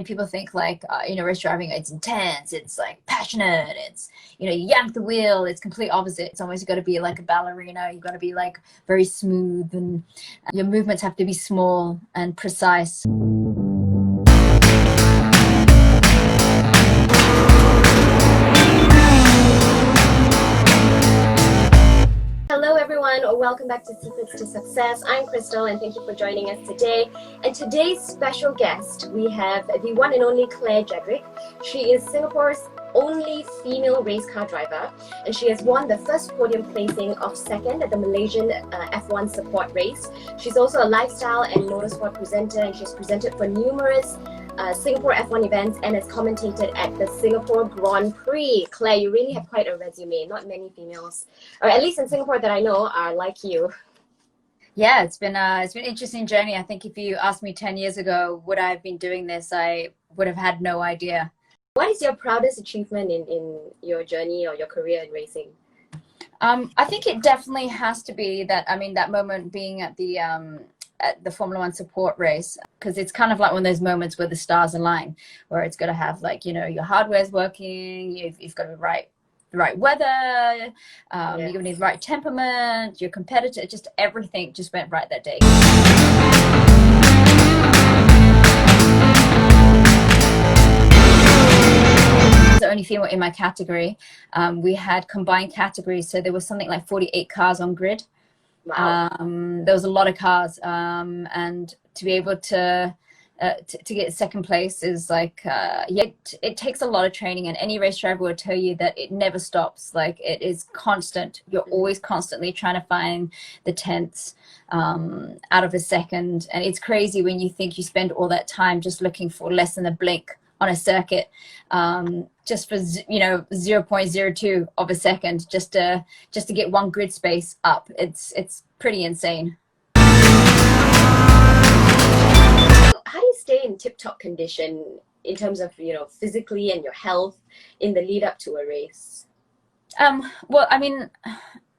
People think like, race driving, it's intense, it's like passionate, it's, you yank the wheel, it's complete opposite. It's almost got to be like a ballerina. You've got to be like very smooth, and your movements have to be small and precise. Hello everyone, welcome back to Secrets to Success. I'm Crystal and thank you for joining us today. And today's special guest, we have the one and only Claire Jedrek. She is Singapore's only female race car driver, and she has won the first podium placing of second at the Malaysian F1 support race. She's also a lifestyle and motorsport presenter, and she's presented for numerous Singapore F1 events and has commentated at the Singapore Grand Prix. Claire, you really have quite a resume. Not many females, or at least in Singapore that I know, are like you. Yeah, it's been an interesting journey. I think if you asked me 10 years ago, would I have been doing this, I would have had no idea. What is your proudest achievement in your journey or your career in racing? I think it definitely has to be that moment being at the Formula One support race, because it's kind of like one of those moments where the stars align, where it's got to have your hardware's working, you've got the right weather, yes. You're gonna need the right temperament, your competitor, just everything just went right that day. The only female in my category. We had combined categories, so there was something like 48 cars on grid. Wow. There was a lot of cars, and to be able to get second place is like, it takes a lot of training, and any race driver will tell you that it never stops. Like, it is constant. You're always constantly trying to find the tenths out of a second, and it's crazy when you think you spend all that time just looking for less than a blink on a circuit, just for 0.02 of a second, just to get one grid space up. It's pretty insane. How do you stay in tip-top condition in terms of physically and your health in the lead up to a race? Well, I mean,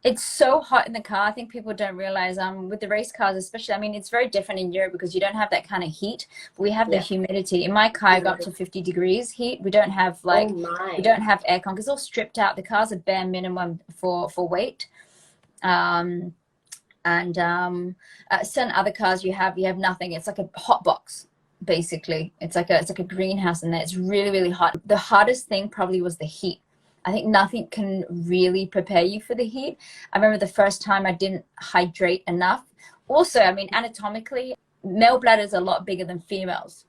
it's so hot in the car. I think people don't realize, with the race cars especially, I mean, it's very different in Europe because you don't have that kind of heat. We have the humidity. In my car, I got up to 50 degrees heat. We don't have we don't have aircon, because it's all stripped out. The cars are bare minimum for weight. Certain other cars you have nothing. It's like a hot box, basically. It's like a greenhouse in there. It's really, really hot. The hardest thing probably was the heat. I think nothing can really prepare you for the heat. I remember the first time I didn't hydrate enough. Also, I mean, anatomically, male bladders are a lot bigger than females.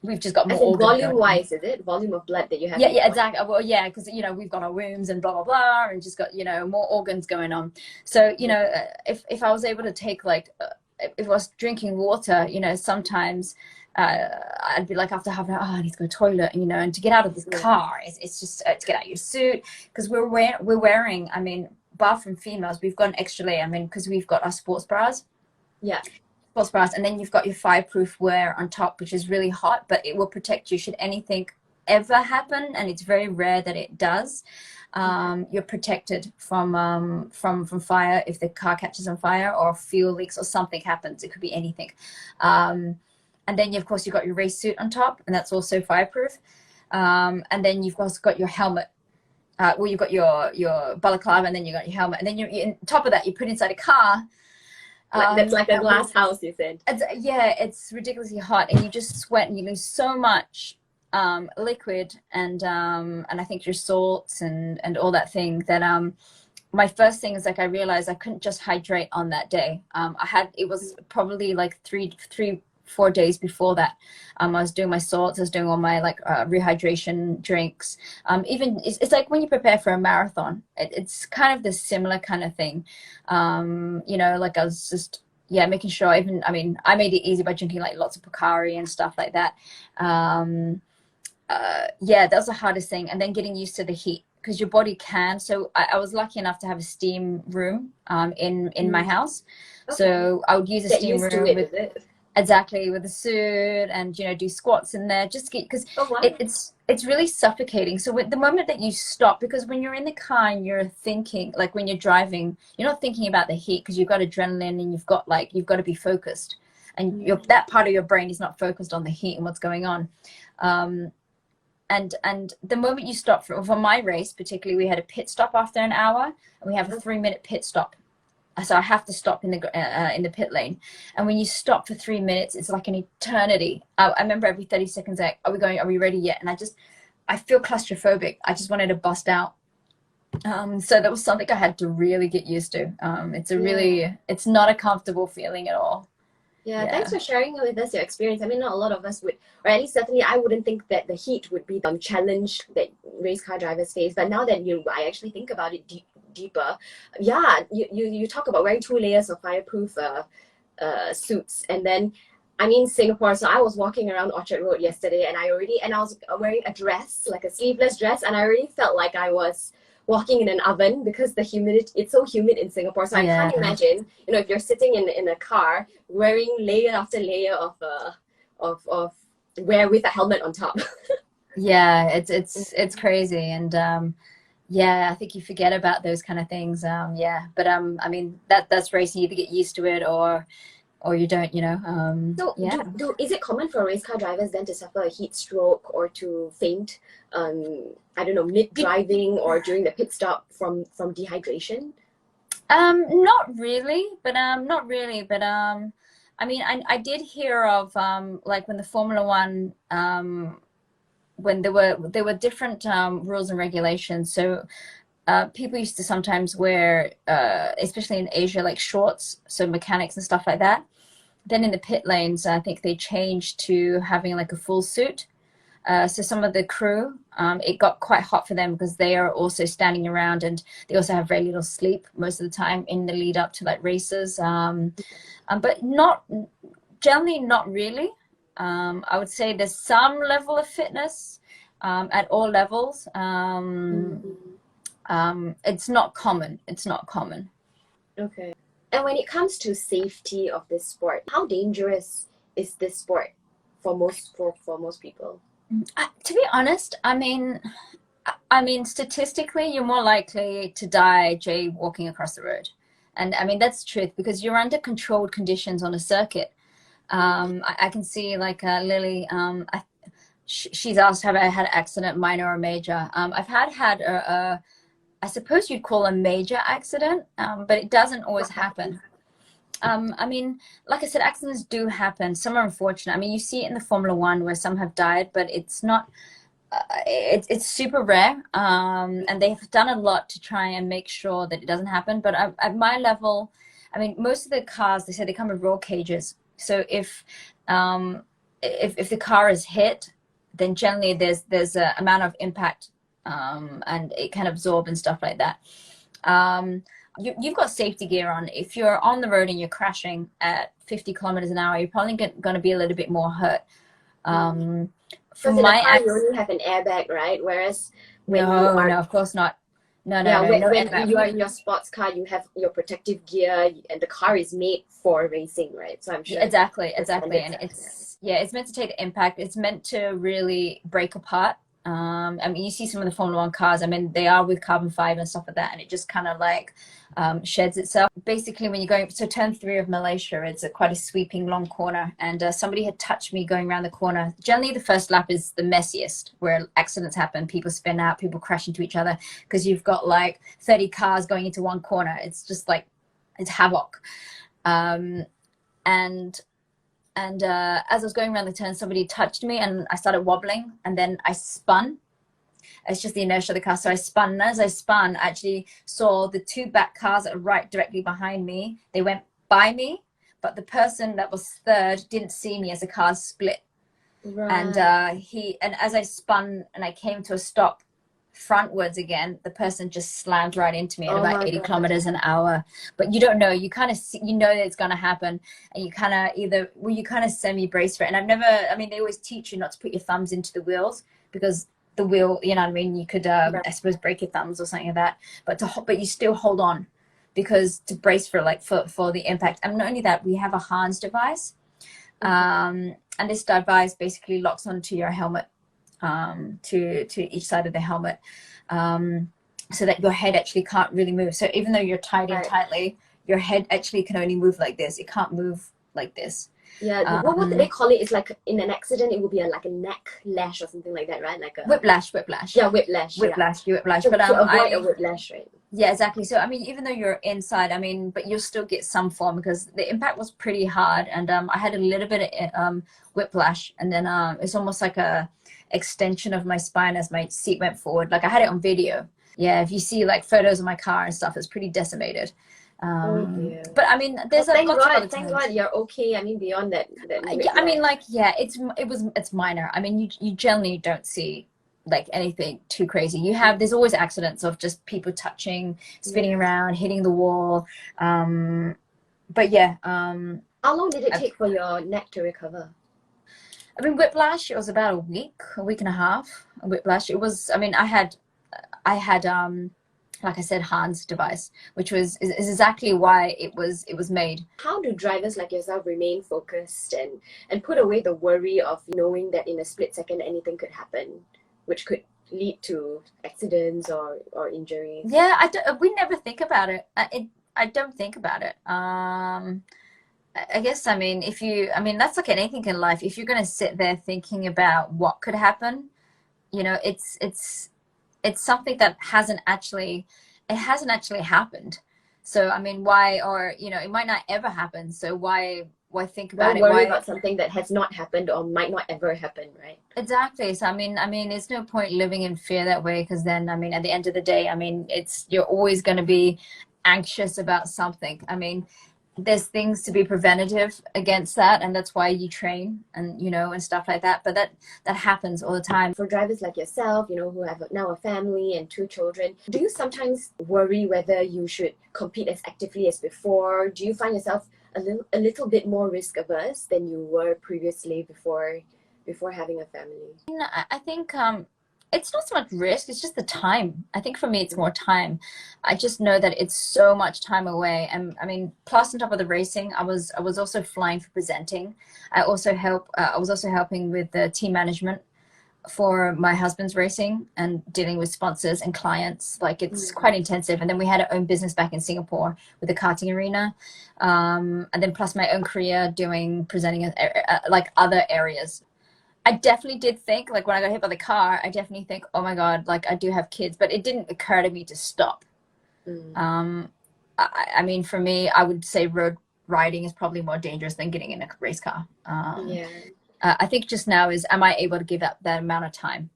We've just got more organs. Volume-wise, is it? Volume of blood that you have? Yeah, exactly. Well, yeah, because, we've got our wombs and blah, blah, blah, and just got, more organs going on. So, if I was able to take, if I was drinking water, sometimes I'd be like, after half an hour, I need to go to the toilet, and to get out of this car, it's just to get out of your suit, because we're wearing, I mean, bar from females, we've got an extra layer, I mean, because we've got our sports bras. Yeah. Sports bras, and then you've got your fireproof wear on top, which is really hot, but it will protect you should anything ever happen, and it's very rare that it does. You're protected from fire if the car catches on fire, or fuel leaks, or something happens. It could be anything. And then, of course, you've got your race suit on top, and that's also fireproof. And then you've also got your helmet. Well, you've got your balaclava, and then you've got your helmet. And then you're on top of that, you put inside a car. That's like a glass house, you said. Yeah, it's ridiculously hot, and you just sweat, and you lose so much liquid, and I think your salts and all that thing that my first thing is, I realized I couldn't just hydrate on that day. It was probably like 4 days before that. I was doing my salts, I was doing all my rehydration drinks. Even it's like when you prepare for a marathon, it's kind of the similar kind of thing. I was just making sure. I made it easy by drinking lots of Pocari and stuff like that. That was the hardest thing, and then getting used to the heat, because your body can. So I was lucky enough to have a steam room in my house. Okay. So I would use a steam room with the suit, and do squats in there, just to get, because it's really suffocating. So the moment that you stop, because when you're in the car and you're thinking, when you're driving, you're not thinking about the heat, because you've got adrenaline, and you've got to be focused. and that part of your brain is not focused on the heat and what's going on. And the moment you stop for my race, particularly, we had a pit stop after an hour, and we have a 3-minute pit stop. So I have to stop in the pit lane. And when you stop for 3 minutes, it's like an eternity. I remember every 30 seconds, like, are we ready yet? And I feel claustrophobic. I just wanted to bust out. So that was something I had to really get used to. It's not a comfortable feeling at all. Yeah, thanks for sharing with us your experience. I mean, not a lot of us would, or at least certainly I wouldn't think that the heat would be the challenge that race car drivers face. But now that I actually think about it deeper, yeah, you talk about wearing 2 layers of fireproof suits, and then, I mean, Singapore. So I was walking around Orchard Road yesterday, and I was wearing a dress, like a sleeveless dress, and I already felt like I was walking in an oven because the humidity, it's so humid in Singapore. So I can't imagine, if you're sitting in a car wearing layer after layer of wear with a helmet on top. Yeah, it's crazy. And I think you forget about those kind of things. But I mean, that's racing. You either get used to it or you don't, So is it common for race car drivers then to suffer a heat stroke or to faint, I don't know, mid-driving or during the pit stop from dehydration? Not really, but I mean, I did hear of like when the Formula One, when there were different rules and regulations. So people used to sometimes wear, especially in Asia, like shorts, so mechanics and stuff like that. Then in the pit lanes, I think they changed to having like a full suit. So some of the crew, it got quite hot for them because they are also standing around, and they also have very little sleep most of the time in the lead up to like races. But generally not really. I would say there's some level of fitness at all levels. It's not common. Okay. And when it comes to safety of this sport, how dangerous is this sport for most people? To be honest, I mean, statistically, you're more likely to die jaywalking across the road. And I mean, that's the truth, because you're under controlled conditions on a circuit. I can see like Lily, she's asked, have I had an accident, minor or major? I've had I suppose you'd call a major accident, but it doesn't always happen. I mean, like I said, accidents do happen. Some are unfortunate. I mean, you see it in the Formula One where some have died, but it's not, it's super rare. And they've done a lot to try and make sure that it doesn't happen. But at my level, I mean, most of the cars, they say they come with roll cages. So if the car is hit, then generally there's an amount of impact, and it can absorb and stuff like that. You've got safety gear on. If you're on the road and you're crashing at 50 kilometers an hour, you're probably going to be a little bit more hurt. Because in the car, you only have an airbag, right? Whereas when no, of course not. No, when you are in your sports car, you have your protective gear, and the car is made for racing, right? So I'm sure exactly, and it's meant to take the impact. It's meant to really break apart. I mean, you see some of the Formula One cars, I mean, they are with carbon fiber and stuff like that, and it just kind of like sheds itself. Basically, when you're going, so turn 3 of Malaysia, it's quite a sweeping long corner, and somebody had touched me going around the corner. Generally, the first lap is the messiest, where accidents happen, people spin out, people crash into each other, because you've got like 30 cars going into one corner. It's just like, it's havoc. And as I was going around the turn, somebody touched me and I started wobbling, and then I spun. It's just the inertia of the car. So I spun, and as I spun, I actually saw the 2 back cars that were right directly behind me. They went by me, but the person that was third didn't see me as the cars split. Right. And as I spun and I came to a stop frontwards again, the person just slammed right into me at about 80 kilometers an hour. But you don't know, you kind of see, you know that it's going to happen, and you kind of semi brace for it. And I mean, they always teach you not to put your thumbs into the wheels, because the wheel, you know what I mean, you could I suppose break your thumbs or something like that, but you still hold on, because to brace for the impact. And not only that, we have a Hans device, and this device basically locks onto your helmet, to each side of the helmet, so that your head actually can't really move. So even though you're tied in tightly, your head actually can only move like this. It can't move like this. Yeah, what would they call it? It's like in an accident, it would be like a neck lash or something like that, right? Like a whiplash, whiplash. Yeah, whiplash. Whiplash, Yeah. whiplash. To, But to avoid a whiplash, right? yeah, exactly. So I mean, even though you're inside, I mean, but you'll still get some form because the impact was pretty hard, and I had a little bit of whiplash, and then it's almost like a extension of my spine as my seat went forward. Like I had it on video. Yeah, if you see like photos of my car and stuff, it's pretty decimated. Oh dear. But I mean, there's thank lots of God, other thank times. God you're okay. I mean, beyond that Yeah, I mean, like, yeah, it's minor. I mean, you generally don't see like anything too crazy. There's always accidents of just people touching, spinning around, hitting the wall. But yeah. How long did it take for your neck to recover? I mean, whiplash, it was about a week and a half. Whiplash, it was, I mean, I had like I said, Hans device, which is exactly why it was made. How do drivers like yourself remain focused and put away the worry of knowing that in a split second anything could happen, which could lead to accidents or injuries? Yeah, we never think about it. I don't think about it. I guess, I mean, that's like anything in life. If you're going to sit there thinking about what could happen, you know, it's something that hasn't actually happened. So, I mean, why, or, you know, it might not ever happen. So why think about it? Why worry about something that has not happened or might not ever happen, right? Exactly. So, I mean, there's no point living in fear that way, because then, I mean, at the end of the day, I mean, you're always going to be anxious about something. I mean, there's things to be preventative against that, and that's why you train and, you know, and stuff like that. But that happens all the time. For drivers like yourself, you know, who have now a family and 2 children, do you sometimes worry whether you should compete as actively as before? Do you find yourself a little bit more risk averse than you were previously before having a family? I think it's not so much risk, it's just the time. I think for me it's more time. I just know that it's so much time away. And I mean, plus on top of the racing, I was also flying for presenting. I was also helping with the team management for my husband's racing and dealing with sponsors and clients. Like, it's quite intensive. And then we had our own business back in Singapore with the karting arena, and then plus my own career presenting like other areas. I definitely did think, like, when I got hit by the car, I definitely think, oh my God, like, I do have kids, but it didn't occur to me to stop. I mean, for me, I would say road riding is probably more dangerous than getting in a race car. I think just now is, am I able to give up that amount of time,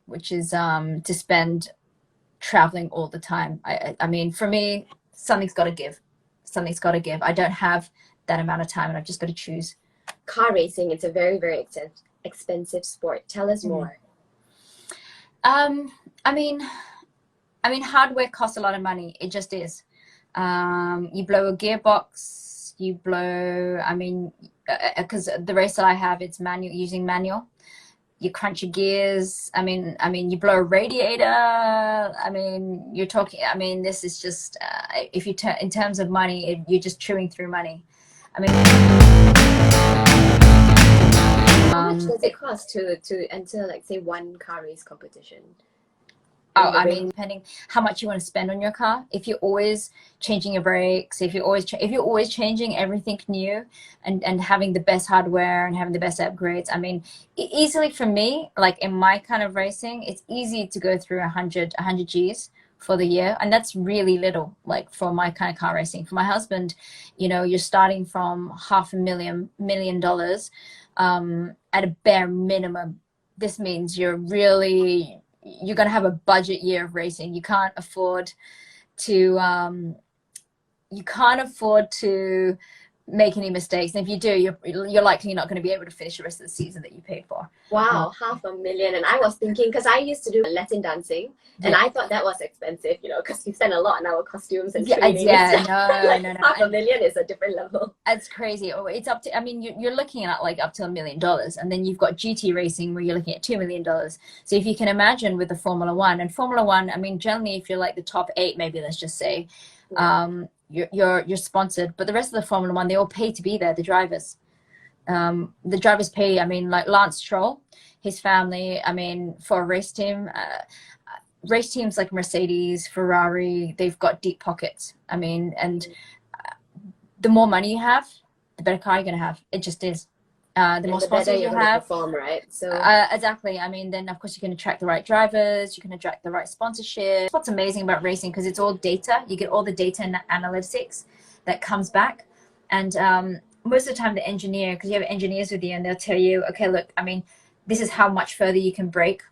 which is to spend traveling all the time. I mean, for me, something's got to give. Something's got to give. I don't have that amount of time, and I've just got to choose. Car racing, it's a very, very expensive sport. Tell us more. I mean, hardware costs a lot of money. It just is. You blow a gearbox, you blow, I mean, because the race that I have, it's using manual. You crunch your gears. I mean, you blow a radiator. I mean, you're talking, I mean, this is just, if you in terms of money, you're just chewing through money. I mean, how much does it cost to enter, like, say, one car race competition? Oh, I mean, depending how much you want to spend on your car. If you're always changing your brakes, if you're always changing everything new, and having the best hardware and having the best upgrades, I mean, easily for me, like in my kind of racing, it's easy to go through 100 Gs for the year, and that's really little. Like, for my kind of car racing. For my husband, you know, you're starting from $500,000 at a bare minimum. This means you're going to have a budget year of racing. You can't afford to make any mistakes. And if you do, you're likely not going to be able to finish the rest of the season that you paid for. Wow, $500,000. And I was thinking, because I used to do Latin dancing, and I thought that was expensive, you know, because we spend a lot on our costumes and training. Yeah, like, no. $500,000 is a different level. It's crazy. Oh, it's up to, I mean, you're looking at like up to $1 million, and then you've got GT racing where you're looking at $2 million. So if you can imagine with the Formula One, I mean, generally, if you're like the top 8, maybe let's just say, you're sponsored, but the rest of the Formula One, they all pay to be there. The drivers pay. I mean, like Lance Stroll, his family, I mean, for a race team, race teams like Mercedes, Ferrari, they've got deep pockets. I mean, and the more money you have, the better car you're going to have. It just is. The more sponsors you have, perform, right? So exactly. I mean, then of course you can attract the right drivers, you can attract the right sponsorship. What's amazing about racing, because it's all data. You get all the data and the analytics that comes back, and most of the time the engineer, because you have engineers with you, and they'll tell you, okay, look, I mean, this is how much further you can brake.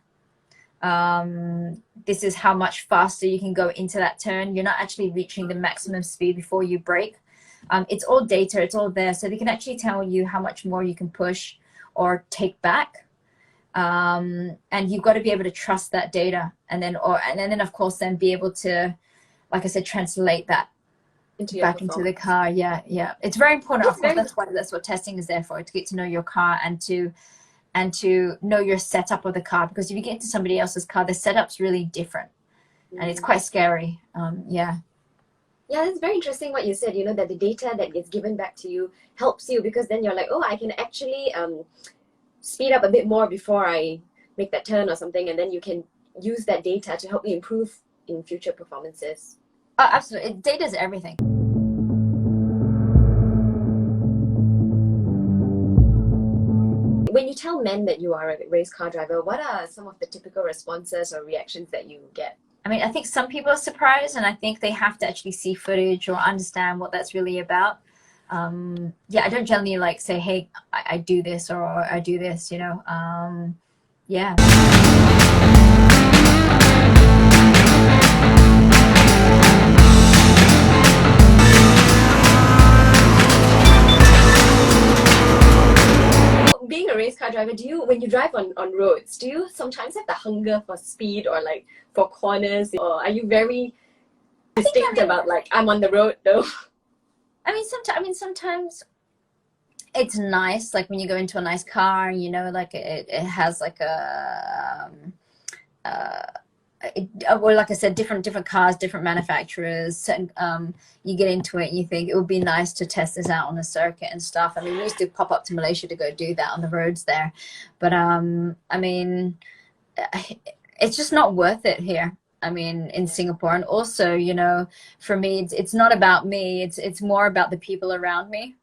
This is how much faster you can go into that turn. You're not actually reaching the maximum speed before you brake. It's all data, it's all there, so they can actually tell you how much more you can push or take back, and you've got to be able to trust that data, and then of course then be able to, like I said, translate that back into the car. Yeah, it's very important. Of course, that's what testing is there for, to get to know your car and to know your setup of the car, because if you get into somebody else's car, the setup's really different, and it's quite scary. Yeah, it's very interesting what you said, you know, that the data that gets given back to you helps you, because then you're like, oh, I can actually speed up a bit more before I make that turn or something, and then you can use that data to help you improve in future performances. Oh, absolutely. Data is everything. When you tell men that you are a race car driver, what are some of the typical responses or reactions that you get? I mean, I think some people are surprised, and I think they have to actually see footage or understand what that's really about. Yeah, I don't generally like say, hey, I do this, or I do this, you know. Yeah. Being a race car driver, when you drive on roads, do you sometimes have the hunger for speed or like for corners, or are you very distinct about like, I'm on the road though? I mean, sometimes it's nice, like when you go into a nice car, you know, like it has like well, like I said, different cars, different manufacturers, and you get into it and you think it would be nice to test this out on the circuit and stuff. I mean, we used to pop up to Malaysia to go do that on the roads there, but I mean, it's just not worth it here. I mean, in Singapore. And also, you know, for me, it's not about me, it's more about the people around me.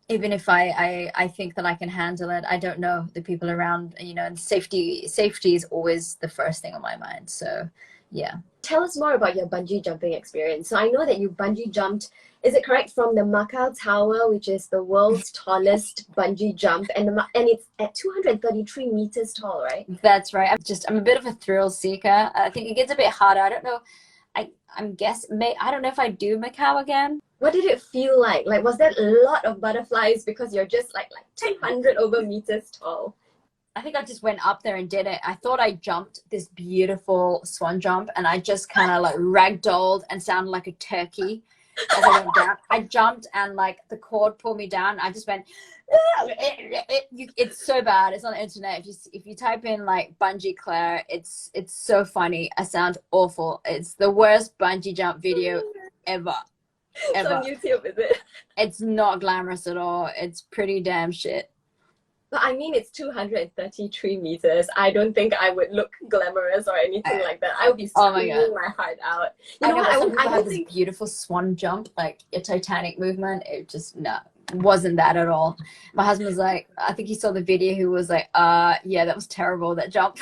Even if I think that I can handle it, I don't know the people around, you know, and safety is always the first thing on my mind. So yeah. Tell us more about your bungee jumping experience. So I know that you bungee jumped, is it correct, from the Macau Tower, which is the world's tallest bungee jump, and it's at 233 meters tall, right? That's right. I'm a bit of a thrill seeker. I think it gets a bit harder. I don't know. I don't know if I do Macau again. What did it feel like? Like, was that a lot of butterflies because you're just like 200 over meters tall? I think I just went up there and did it. I thought I jumped this beautiful swan jump, and I just kind of like ragdolled and sounded like a turkey as I went down. I jumped and like the cord pulled me down. I just went, it's so bad. It's on the internet. If you type in like bungee Claire, it's so funny. I sound awful. It's the worst bungee jump video ever. It's on YouTube, is it? It's not glamorous at all. It's pretty damn shit. But I mean, it's 233 meters. I don't think I would look glamorous or anything like that. I would be screaming my heart out. You know what? I had this beautiful swan jump, like a Titanic movement. It just, no, wasn't that at all. My husband was like, I think he saw the video, who was like, yeah, that was terrible, that jump.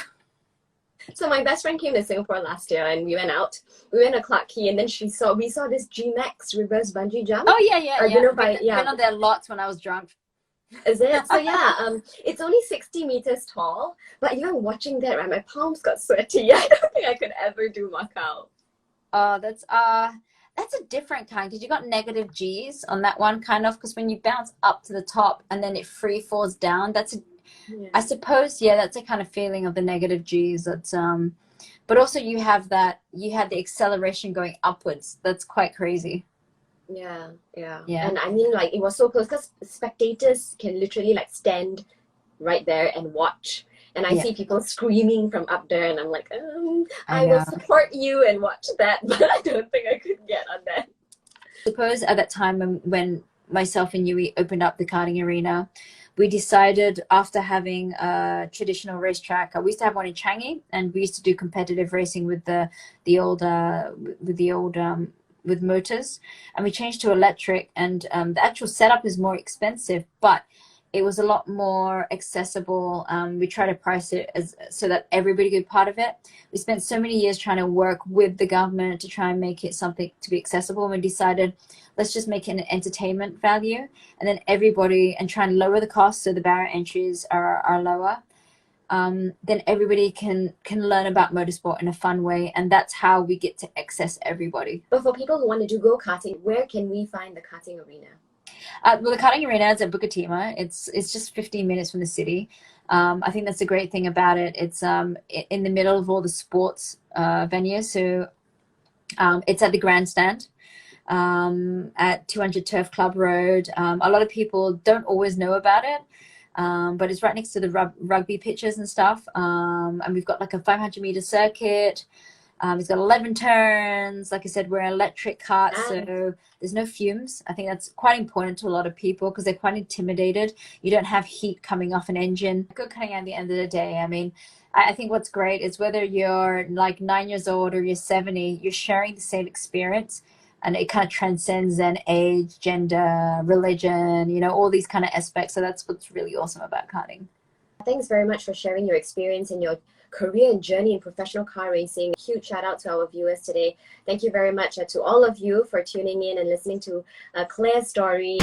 So my best friend came to Singapore last year, and we went out. We went to Clarke Quay, and then we saw this G-Max reverse bungee jump. Oh yeah. I've been on there lots when I was drunk. Is it? So yeah, it's only 60 meters tall, but even watching that, right, my palms got sweaty. I don't think I could ever do Macau. Oh, that's a different kind, because you got negative G's on that one, kind of, because when you bounce up to the top and then it free falls down, I suppose, yeah, that's a kind of feeling of the negative G's. That's but also you had the acceleration going upwards. That's quite crazy. Yeah. And I mean, like, it was so close, because spectators can literally like stand right there and watch. And I see people screaming from up there, and I'm like, I will support you and watch that, but I don't think I could get on that. I suppose at that time when myself and Yui opened up the karting arena, we decided, after having a traditional racetrack, we used to have one in Changi, and we used to do competitive racing with the old with motors, and we changed to electric. And the actual setup is more expensive, but it was a lot more accessible. We try to price it so that everybody could be part of it. We spent so many years trying to work with the government to try and make it something to be accessible. And we decided, let's just make it an entertainment value, and then everybody, and try and lower the cost so the barrier entries are lower. Then everybody can learn about motorsport in a fun way, and that's how we get to access everybody. But for people who want to do go-karting, where can we find the karting arena? Well, the karting arena is at Bukit-Timah. It's just 15 minutes from the city. I think that's the great thing about it. It's in the middle of all the sports venues. So it's at the grandstand at 200 Turf Club Road. A lot of people don't always know about it, but it's right next to the rugby pitches and stuff. And we've got like a 500-meter circuit. It's got 11 turns. Like I said, we're an electric kart, so there's no fumes. I think that's quite important to a lot of people because they're quite intimidated. You don't have heat coming off an engine. Go karting at the end of the day. I mean, I think what's great is whether you're like 9 years old or you're 70, you're sharing the same experience, and it kind of transcends then age, gender, religion, you know, all these kind of aspects. So that's what's really awesome about karting. Thanks very much for sharing your experience and your career and journey in professional car racing. Huge shout out to our viewers today. Thank you very much to all of you for tuning in and listening to Claire's story.